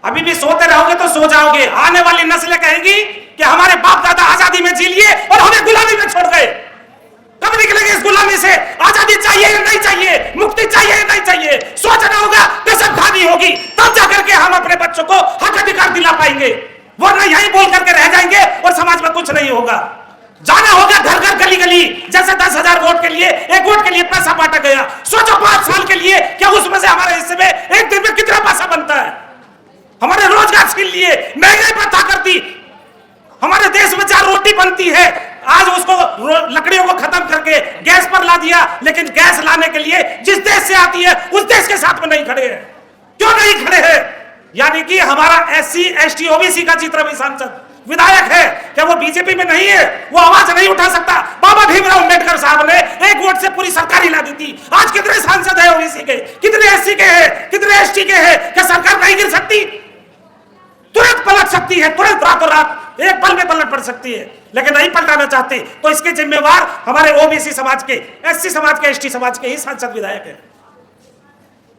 अभी भी सोते रहोगे तो सो जाओगे। आने वाली नस्लें कहेंगी कि हमारे बाप दादा आजादी में जी लिए और हमें गुलामी में छोड़ गए। कब निकलेंगे इस गुलामी से? आजादी चाहिए या नहीं चाहिए, मुक्ति चाहिए या नहीं चाहिए, सोचना होगा, देशभक्ति होगी, तब जाकर के हम अपने बच्चों को हक अधिकार दिला पाएंगे। वरना यहीं बोल करके रह जाएंगे और समाज में कुछ नहीं होगा। जाना होगा घर घर गली गली, जैसे 10,000 वोट के लिए, एक वोट के लिए पैसा बांटा गया। सोचो 5 साल के लिए क्या उसमें से हमारे हिस्से में एक दिन में कितना पैसा बनता है? हमारे रोजगार छीन लिए, महंगाई बढ़ा करती, हमारे देश में 4 रोटी बनती है, आज उसको लकड़ियों को खत्म करके गैस पर ला दिया। लेकिन गैस लाने के लिए जिस देश से आती है उस देश के साथ में नहीं खड़े हैं। क्यों नहीं खड़े हैं? यानी कि हमारा SC ST OBC का जितना भी सांसद विधायक है, क्या वो बीजेपी में नहीं है? वो आवाज नहीं उठा सकता? बाबा भीमराव अंबेडकर साहब ने एक वोट से पूरी सरकार हिला दी थी। आज कितने सांसद है OBC के, कितने SC के हैं, कितने ST के हैं? क्या सरकार नहीं गिर सकती? तुरंत पलट सकती है, तुरंत रातों रात एक पल में पलट पड़ सकती है, लेकिन नहीं पलटाना चाहते। तो इसके जिम्मेवार हमारे OBC समाज के, SC समाज के, ST समाज के ही सांसद विधायक है।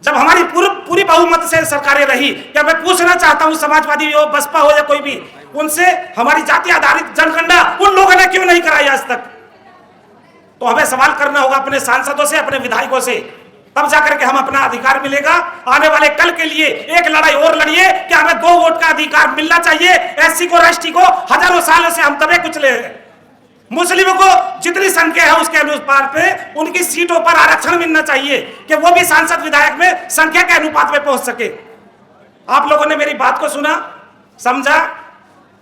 जब हमारी पूरी बहुमत से सरकारें रही, क्या मैं पूछना चाहता हूं, समाजवादी हो, बसपा हो या कोई भी, उनसे हमारी जाति आधारित जनगणना उन लोगों ने क्यों नहीं कराई आज तक? तो हमें सवाल करना होगा अपने सांसदों से, अपने विधायकों से, तब जाकर के हम अपना अधिकार मिलेगा। आने वाले कल के लिए एक लड़ाई और लड़िए कि हमें 2 वोट का अधिकार मिलना चाहिए। SC को, ST को हजारों सालों से हम दबे कुचले हैं। मुस्लिमों को जितनी संख्या है उसके अनुपात पे उनकी सीटों पर आरक्षण मिलना चाहिए कि वो भी सांसद विधायक में संख्या के अनुपात में पहुंच सके। आप लोगों ने मेरी बात को सुना, समझा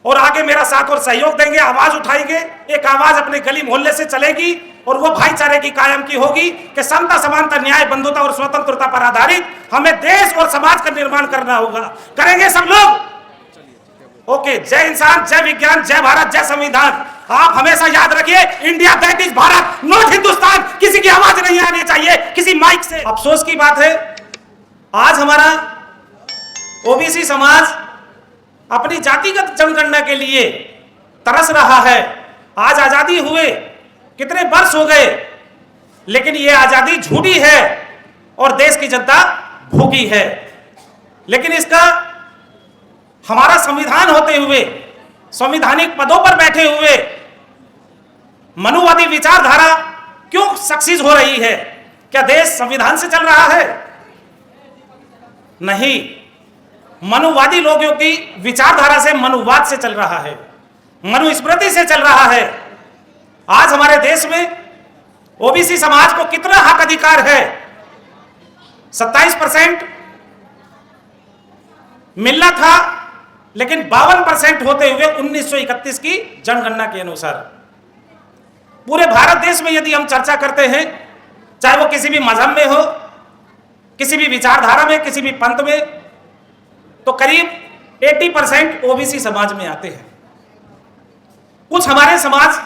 और आगे मेरा साथ और सहयोग देंगे, आवाज उठाएंगे। एक आवाज अपने गली मोहल्ले से चलेगी और वो भाईचारे की कायम की होगी कि समता, समानता, न्याय, बंधुता और स्वतंत्रता पर आधारित हमें देश और समाज का निर्माण करना होगा। करेंगे सब लोग? ओके। जय इंसान, जय विज्ञान, जय भारत, जय संविधान। आप हमेशा याद रखिए, India that is Bharat, not Hindustan. किसी की आवाज नहीं आनी चाहिए किसी माइक से। अफसोस की बात है, आज हमारा OBC समाज अपनी जातिगत जनगणना के लिए तरस रहा है। आज आजादी हुए कितने वर्ष हो गए, लेकिन यह आजादी झूठी है और देश की जनता भूखी है। लेकिन इसका हमारा संविधान होते हुए, संवैधानिक पदों पर बैठे हुए मनुवादी विचारधारा क्यों सक्सेस हो रही है? क्या देश संविधान से चल रहा है? नहीं, मनुवादी लोगों की विचारधारा से, मनुवाद से चल रहा है, मनुस्मृति से चल रहा है। आज हमारे देश में OBC समाज को कितना हक अधिकार है? 27% मिलना था, लेकिन 52% होते हुए 1931 की जनगणना के अनुसार पूरे भारत देश में यदि हम चर्चा करते हैं, चाहे वो किसी भी मजहब में हो, किसी भी विचारधारा में, किसी भी पंथ में, तो करीब 80% OBC समाज में आते हैं। कुछ हमारे समाज,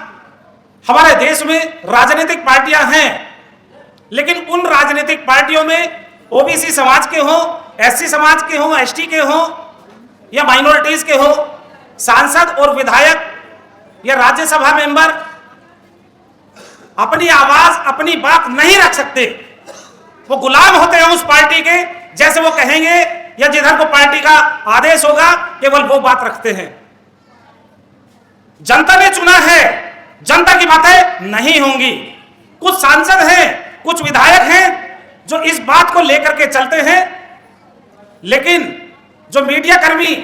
हमारे देश में राजनीतिक पार्टियां हैं, लेकिन उन राजनीतिक पार्टियों में OBC समाज के हो, SC समाज के हो, ST के हो या माइनॉरिटीज के हो, सांसद और विधायक या राज्यसभा मेंबर अपनी आवाज, अपनी बात नहीं रख सकते। वो गुलाम होते हैं उस पार्टी के, जैसे वो कहेंगे या जिधर को पार्टी का आदेश होगा केवल वो बात रखते हैं। जनता ने चुना है, जनता की बातें नहीं होंगी। कुछ सांसद हैं, कुछ विधायक हैं जो इस बात को लेकर के चलते हैं, लेकिन जो मीडिया कर्मी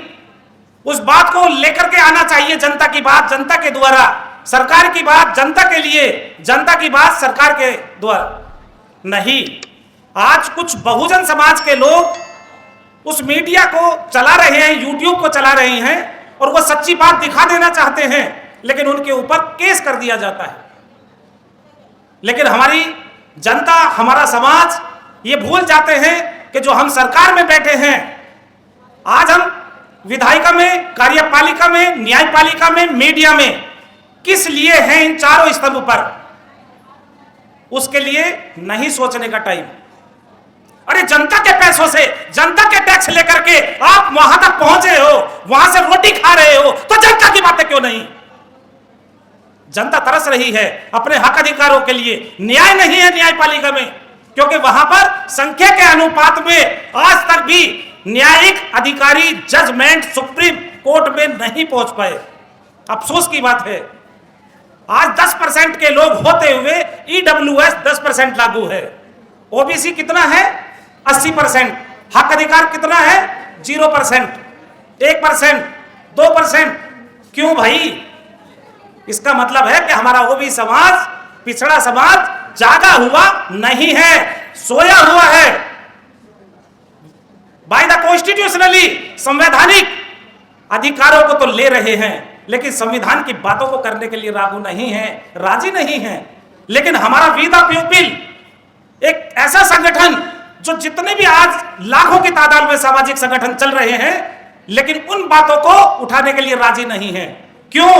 उस बात को लेकर के आना चाहिए, जनता की बात जनता के द्वारा, सरकार की बात जनता के लिए, जनता की बात सरकार के द्वारा नहीं। आज कुछ बहुजन समाज के लोग उस मीडिया को चला रहे हैं, YouTube को चला रहे हैं और वो सच्ची बात दिखा देना चाहते हैं, लेकिन उनके ऊपर केस कर दिया जाता है। लेकिन हमारी जनता, हमारा समाज ये भूल जाते हैं कि जो हम सरकार में बैठे हैं, आज हम विधायिका में, कार्यपालिका में, न्यायपालिका में, मीडिया में किस लिए हैं इन चारों स्तंभ पर, उसके लिए नहीं सोचने का टाइम। अरे जनता के पैसों से, जनता के टैक्स लेकर के आप वहां तक पहुंचे हो, वहां से रोटी खा रहे हो, तो जनता की बातें क्यों नहीं? जनता तरस रही है अपने हक अधिकारों के लिए। न्याय नहीं है न्यायपालिका में, क्योंकि वहां पर संख्या के अनुपात में आज तक भी न्यायिक अधिकारी जजमेंट सुप्रीम कोर्ट में नहीं पहुंच पाए। अफसोस की बात है, आज 10% के लोग होते हुए ईडब्ल्यूएस 10% लागू है। ओबीसी कितना है? 80%। हक अधिकार कितना है? 0%, 1%, 2%। क्यों भाई? इसका मतलब है कि हमारा ओबीसी समाज, पिछड़ा समाज जागा हुआ नहीं है, सोया हुआ है। बाय द कॉन्स्टिट्यूशनली, संवैधानिक अधिकारों को तो ले रहे हैं, लेकिन संविधान की बातों को करने के लिए राजी नहीं है, राजी नहीं है। लेकिन हमारा वी द पीपल एक ऐसा संगठन जो जितने भी आज लाखों की तादाद में सामाजिक संगठन चल रहे हैं, लेकिन उन बातों को उठाने के लिए राजी नहीं है। क्यों?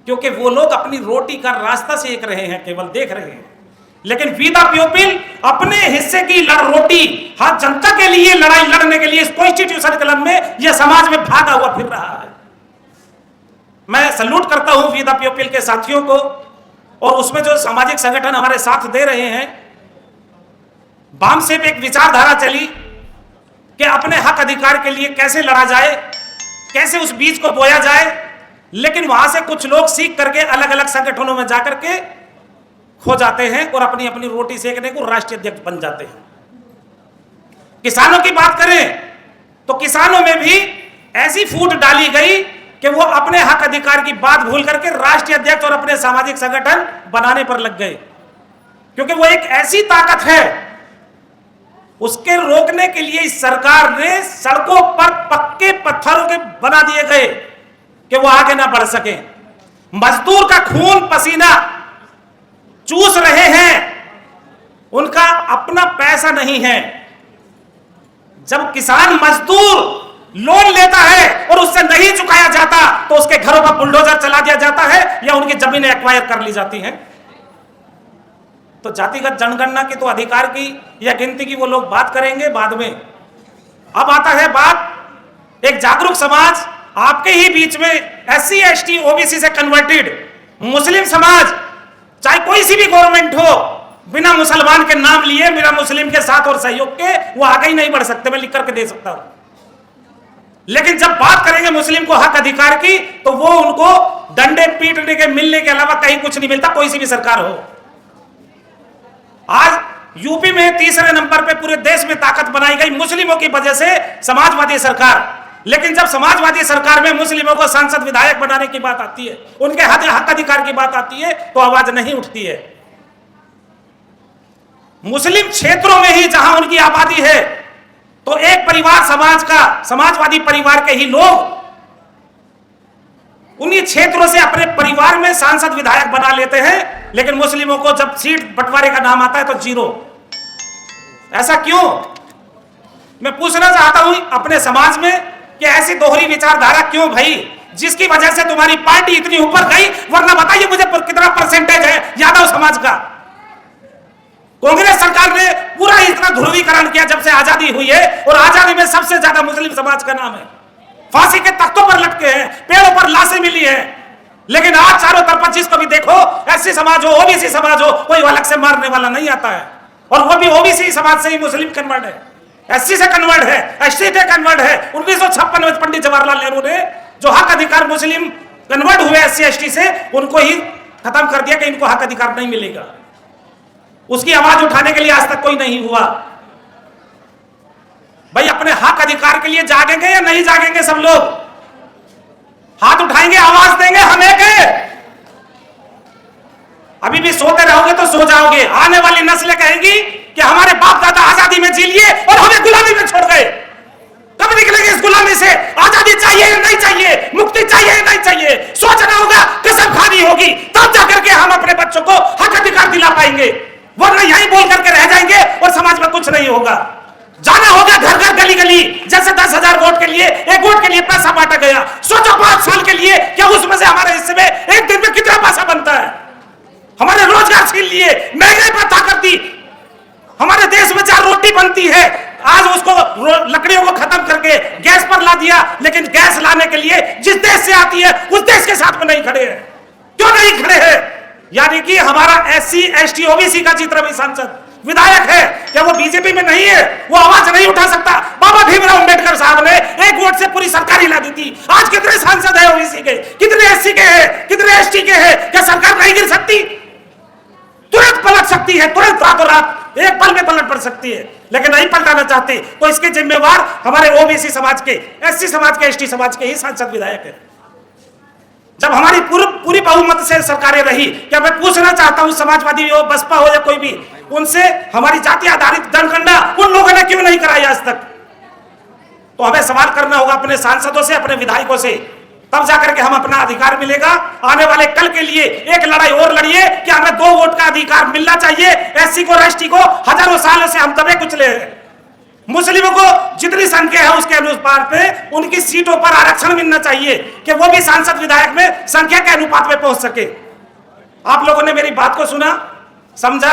क्योंकि वो लोग अपनी रोटी का रास्ता सेक रहे हैं, केवल देख रहे हैं। लेकिन वी द पीपल अपने हिस्से की रोटी, हर जनता के लिए लड़ाई लड़ने के लिए इस कॉन्स्टिट्यूशन क्लब में यह समाज में भागा हुआ फिर रहा है। मैं सल्यूट करता हूं वी द पीपल के साथियों को, और उसमें जो सामाजिक संगठन हमारे साथ दे रहे हैं। बाम से एक विचारधारा चली कि अपने हक अधिकार के लिए कैसे लड़ा जाए, कैसे उस बीज को बोया जाए, लेकिन वहां से कुछ लोग सीख करके अलग अलग संगठनों में जाकर के खो जाते हैं और अपनी अपनी रोटी सेकने को राष्ट्रीय अध्यक्ष बन जाते हैं। किसानों की बात करें तो किसानों में भी ऐसी फूट डाली गई कि वो अपने हक अधिकार की बात भूल करके राष्ट्रीय अध्यक्ष और अपने सामाजिक संगठन बनाने पर लग गए, क्योंकि वो एक ऐसी ताकत है, उसके रोकने के लिए इस सरकार ने सड़कों पर पक्के पत्थरों के बना दिए गए कि वो आगे ना बढ़ सके। मजदूर का खून पसीना चूस रहे हैं, उनका अपना पैसा नहीं है। जब किसान मजदूर लोन लेता है और उससे नहीं चुकाया जाता तो उसके घरों पर बुलडोजर चला दिया जाता है या उनकी जमीनें एक्वायर कर ली जाती हैं। तो जातिगत जनगणना की तो अधिकार की या गिनती की वो लोग बात करेंगे बाद में। अब आता है बात एक जागरूक समाज, आपके ही बीच में एससी एसटी ओबीसी से कन्वर्टेड मुस्लिम समाज, चाहे कोई सी भी गवर्नमेंट हो, बिना मुसलमान के नाम लिए, बिना मुस्लिम के साथ और सहयोग के वो आगे ही नहीं बढ़ सकते। मैं लिख करके दे सकता हूं। लेकिन जब बात करेंगे मुस्लिम को हक अधिकार की तो वो उनको डंडे पीटने के मिलने के अलावा कहीं कुछ नहीं मिलता, कोई सी भी सरकार हो। आज यूपी में तीसरे नंबर पे पूरे देश में ताकत बनाई गई मुस्लिमों की वजह से, समाजवादी सरकार। लेकिन जब समाजवादी सरकार में मुस्लिमों को सांसद विधायक बनाने की बात आती है, उनके हक अधिकार की बात आती है, तो आवाज नहीं उठती है। मुस्लिम क्षेत्रों में ही जहां उनकी आबादी है तो एक परिवार समाज का, समाजवादी परिवार के ही लोग उन्हीं क्षेत्रों से अपने परिवार में सांसद विधायक बना लेते हैं, लेकिन मुस्लिमों को जब सीट बंटवारे का नाम आता है तो जीरो। ऐसा क्यों? मैं पूछना चाहता हूं अपने समाज में कि ऐसी दोहरी विचारधारा क्यों भाई, जिसकी वजह से तुम्हारी पार्टी इतनी ऊपर गई? वरना बताइए मुझे कितना परसेंटेज है यादव समाज का। कांग्रेस सरकार ने पूरा इतना ध्रुवीकरण किया जब से आजादी हुई है, और आजादी में सबसे ज्यादा मुस्लिम समाज का नाम है। फांसी के तख्तों पर लटके हैं, पेड़ों पर लाशें मिली हैं। लेकिन आज चारों तरफ जिसको भी देखो, एससी समाज हो, ओबीसी समाज हो, कोई अलग से मारने वाला नहीं आता है। और वो भी ओबीसी समाज से ही मुस्लिम कन्वर्ट है, एससी से कन्वर्ट है, एसटी से कन्वर्ट है। 1956 में पंडित जवाहरलाल नेहरू ने जो हक अधिकार मुस्लिम कन्वर्ट हुए एससी एसटी से, उनको ही खत्म कर दिया कि इनको हक अधिकार नहीं मिलेगा। उसकी आवाज उठाने के लिए आज तक कोई नहीं हुआ। भाई अपने हक अधिकार के लिए जागेंगे या नहीं जागेंगे? सब लोग हाथ उठाएंगे, आवाज देंगे, हम एक हैं। अभी भी सोते रहोगे तो सो जाओगे। आने वाली नस्लें कहेंगी कि हमारे बाप दादा आजादी में जी लिए और हमें गुलामी में छोड़ गए। कब निकलेंगे इस गुलामी से? आजादी चाहिए या नहीं चाहिए? मुक्ति चाहिए या नहीं चाहिए? सोचना होगा, कसम खानी होगी, तब जाकर के हम अपने बच्चों को हक अधिकार दिला पाएंगे। वरना यही बोल करके रह जाएंगे और समाज में कुछ नहीं होगा। जाना होगा घर घर गली गली, जैसे 10,000 वोट के लिए, एक वोट के लिए पैसा बांटा गया। सोचो 5 साल के लिए क्या उसमें से हमारे हिस्से में एक दिन में कितना पैसा बनता है? हमारे रोजगार छीन लिए, महंगाई पर ताकत दी। हमारे देश में 4 रोटी बनती है, आज उसको लकड़ियों को खत्म करके गैस पर ला दिया। लेकिन गैस लाने के लिए जिस देश से आती है उस देश के साथ में नहीं खड़े हैं। क्यों नहीं खड़े हैं? यानी कि हमारा एससी एसटी ओबीसी का जितना भी सांसद विधायक है, क्या वो बीजेपी में नहीं है? वो आवाज नहीं उठा सकता? बाबा भीमराव अंबेडकर साहब ने एक वोट से पूरी सरकार हिला दी थी। आज कितने सांसद है ओबीसी के, कितने एससी के हैं, कितने एसटी के हैं? क्या सरकार नहीं गिर सकती? तुरंत पलट सकती है, तुरंत रातों रात एक पल में पलट पड़ सकती है, लेकिन नहीं पलटाना चाहते। तो इसके जिम्मेवार हमारे ओबीसी समाज के, एससी समाज के, एसटी समाज के ही सांसद विधायक है। जब हमारी पूरी बहुमत से सरकारें रही, क्या मैं पूछना चाहता हूं समाजवादी हो, बसपा हो या कोई भी, उनसे हमारी जाति आधारित जनगणना उन लोगों ने क्यों नहीं कराई आज तक? तो हमें सवाल करना होगा अपने सांसदों से, अपने विधायकों से, तब जाकर के हम अपना अधिकार मिलेगा। आने वाले कल के लिए एक लड़ाई और लड़िए कि हमें 2 वोट का अधिकार मिलना चाहिए। एससी को, एसटी को हजारों सालों से हम दबे कुचले हैं। मुस्लिमों को जितनी संख्या है उसके अनुपात पे उनकी सीटों पर आरक्षण मिलना चाहिए कि वो भी सांसद विधायक में संख्या के अनुपात में पहुंच सके। आप लोगों ने मेरी बात को सुना, समझा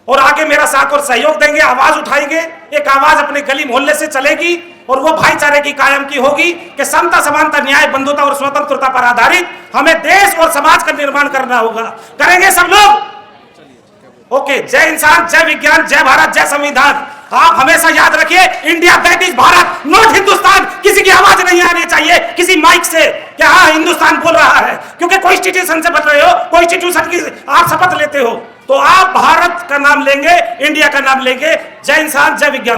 और आगे मेरा साथ और सहयोग देंगे, आवाज उठाएंगे। एक आवाज अपने गली मोहल्ले से चलेगी और वो भाईचारे की कायम की होगी कि समता, समानता, न्याय, बंधुता और स्वतंत्रता पर आधारित हमें देश और समाज का निर्माण करना होगा। करेंगे सब लोग? ओके। जय इंसान, जय विज्ञान, जय भारत, जय संविधान। आप हमेशा याद रखिए, India that is Bharat, not Hindustan. किसी की आवाज नहीं आनी चाहिए किसी माइक से कि हाँ हिंदुस्तान बोल रहा है, क्योंकि कॉन्स्टिट्यूशन से बच रहे हो, कॉन्स्टिट्यूशन की आप शपथ लेते हो, तो आप भारत का नाम लेंगे, इंडिया का नाम लेंगे। जय इंसान, जय विज्ञान।